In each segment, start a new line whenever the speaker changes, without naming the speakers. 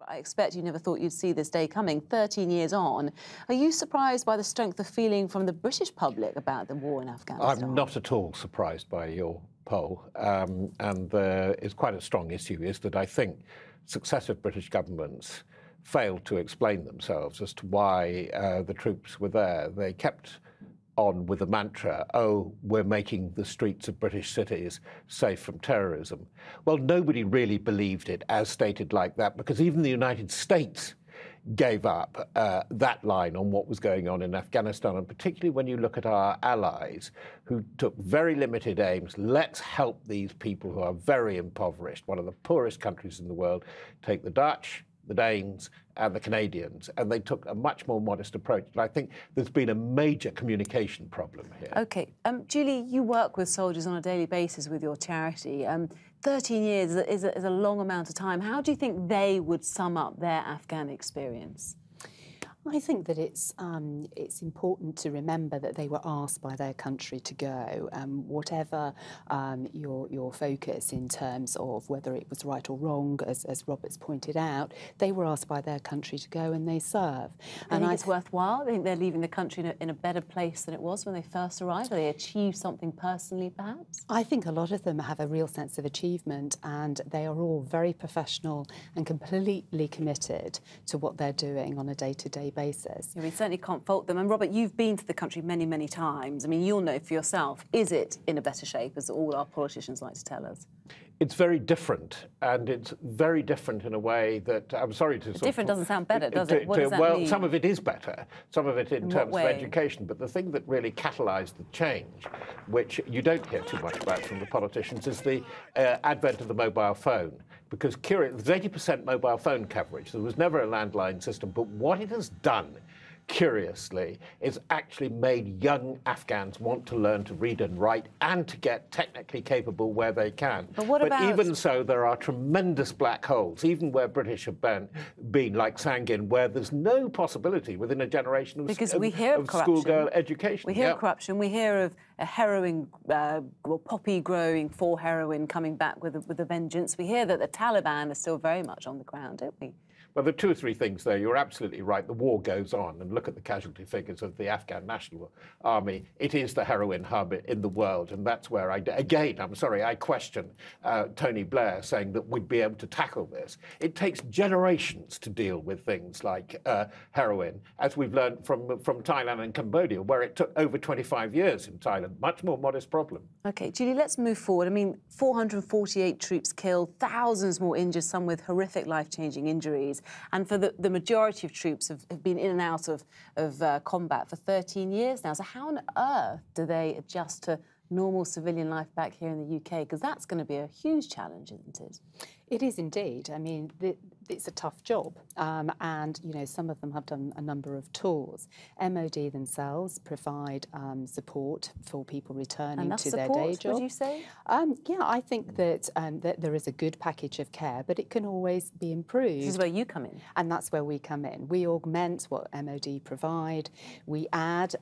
I expect you never thought you'd see this day coming. 13 years on, are you surprised by the strength of feeling from the British public about the war in Afghanistan?
I'm not at all surprised by your poll, and it's quite a strong issue, is that I think successive British governments failed to explain themselves as to why the troops were there. They kept on with the mantra, oh, we're making the streets of British cities safe from terrorism. Well, nobody really believed it as stated like that, because even the United States gave up that line on what was going on in Afghanistan, and particularly when you look at our allies who took very limited aims. Let's help these people who are very impoverished, one of the poorest countries in the world. Take the Dutch, the Danes and the Canadians, and they took a much more modest approach. And I think there's been a major communication problem here.
OK. Julie, you work with soldiers on a daily basis with your charity. 13 years is a long amount of time. How do you think they would sum up their Afghan experience?
I think that it's important to remember that they were asked by their country to go. Whatever your focus in terms of whether it was right or wrong, as Robert's pointed out, they were asked by their country to go and they serve.
And it's worthwhile? I think they're leaving the country in a better place than it was when they first arrived? Have they achieved something personally, perhaps?
I think a lot of them have a real sense of achievement, and they are all very professional and completely committed to what they're doing on a day-to-day basis.
Yeah, we certainly can't fault them. And Robert, you've been to the country many, many times. I mean, you'll know for yourself, is it in a better shape, as all our politicians like to tell us?
It's very different, and it's very different in a way that, I'm sorry to...
Different doesn't sound better, does it? What does that
well,
mean?
Some of it is better, some of it in terms of education, but the thing that really catalysed the change, which you don't hear too much about from the politicians, is the advent of the mobile phone. Because there's 80% mobile phone coverage. There was never a landline system, but what it has done, curiously, is actually made young Afghans want to learn to read and write and to get technically capable where they can.
But
even so, there are tremendous black holes, even where British have been like Sangin, where there's no possibility within a generation of, schoolgirl education.
We hear of corruption. We hear of a heroin, poppy growing for heroin coming back with a vengeance. We hear that the Taliban are still very much on the ground, don't we?
Well, there are two or three things there. You're absolutely right. The war goes on, and look at the casualty figures of the Afghan National Army. It is the heroin hub in the world, and that's where I question Tony Blair saying that we'd be able to tackle this. It takes generations to deal with things like heroin, as we've learned from Thailand and Cambodia, where it took over 25 years in Thailand. Much more modest problem.
OK, Julie, let's move forward. I mean, 448 troops killed, thousands more injured, some with horrific life-changing injuries. And for the majority of troops have been in and out of combat for 13 years now. So how on earth do they adjust to normal civilian life back here in the UK? Because that's going to be a huge challenge, isn't it?
It is indeed. I mean, it's a tough job, and some of them have done a number of tours. MOD themselves provide support for people returning to their day job.
Would you say?
Yeah, I think that there is a good package of care, but it can always be improved.
This is where you come in,
and that's where we come in. We augment what MOD provide. We add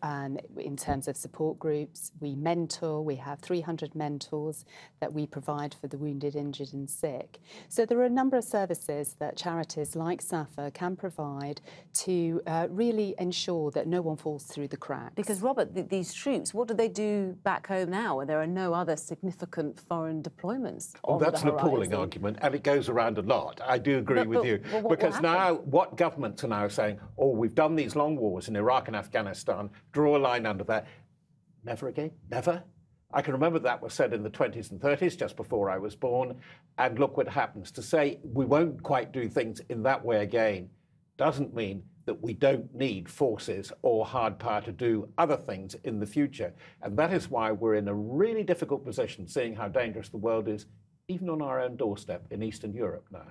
in terms of support groups. We mentor. We have 300 mentors that we provide for the wounded, injured, and sick. So there are a number of services that charities like Ssafa can provide to really ensure that no one falls through the cracks.
Because, Robert, these troops, what do they do back home now where there are no other significant foreign deployments?
Well, that's an appalling argument, and it goes around a lot. I do agree with you. Because now what governments are now saying, oh, we've done these long wars in Iraq and Afghanistan, draw a line under that. Never again? Never? I can remember that was said in the 20s and 30s, just before I was born, and look what happens. To say we won't quite do things in that way again doesn't mean that we don't need forces or hard power to do other things in the future. And that is why we're in a really difficult position, seeing how dangerous the world is, even on our own doorstep in Eastern Europe now.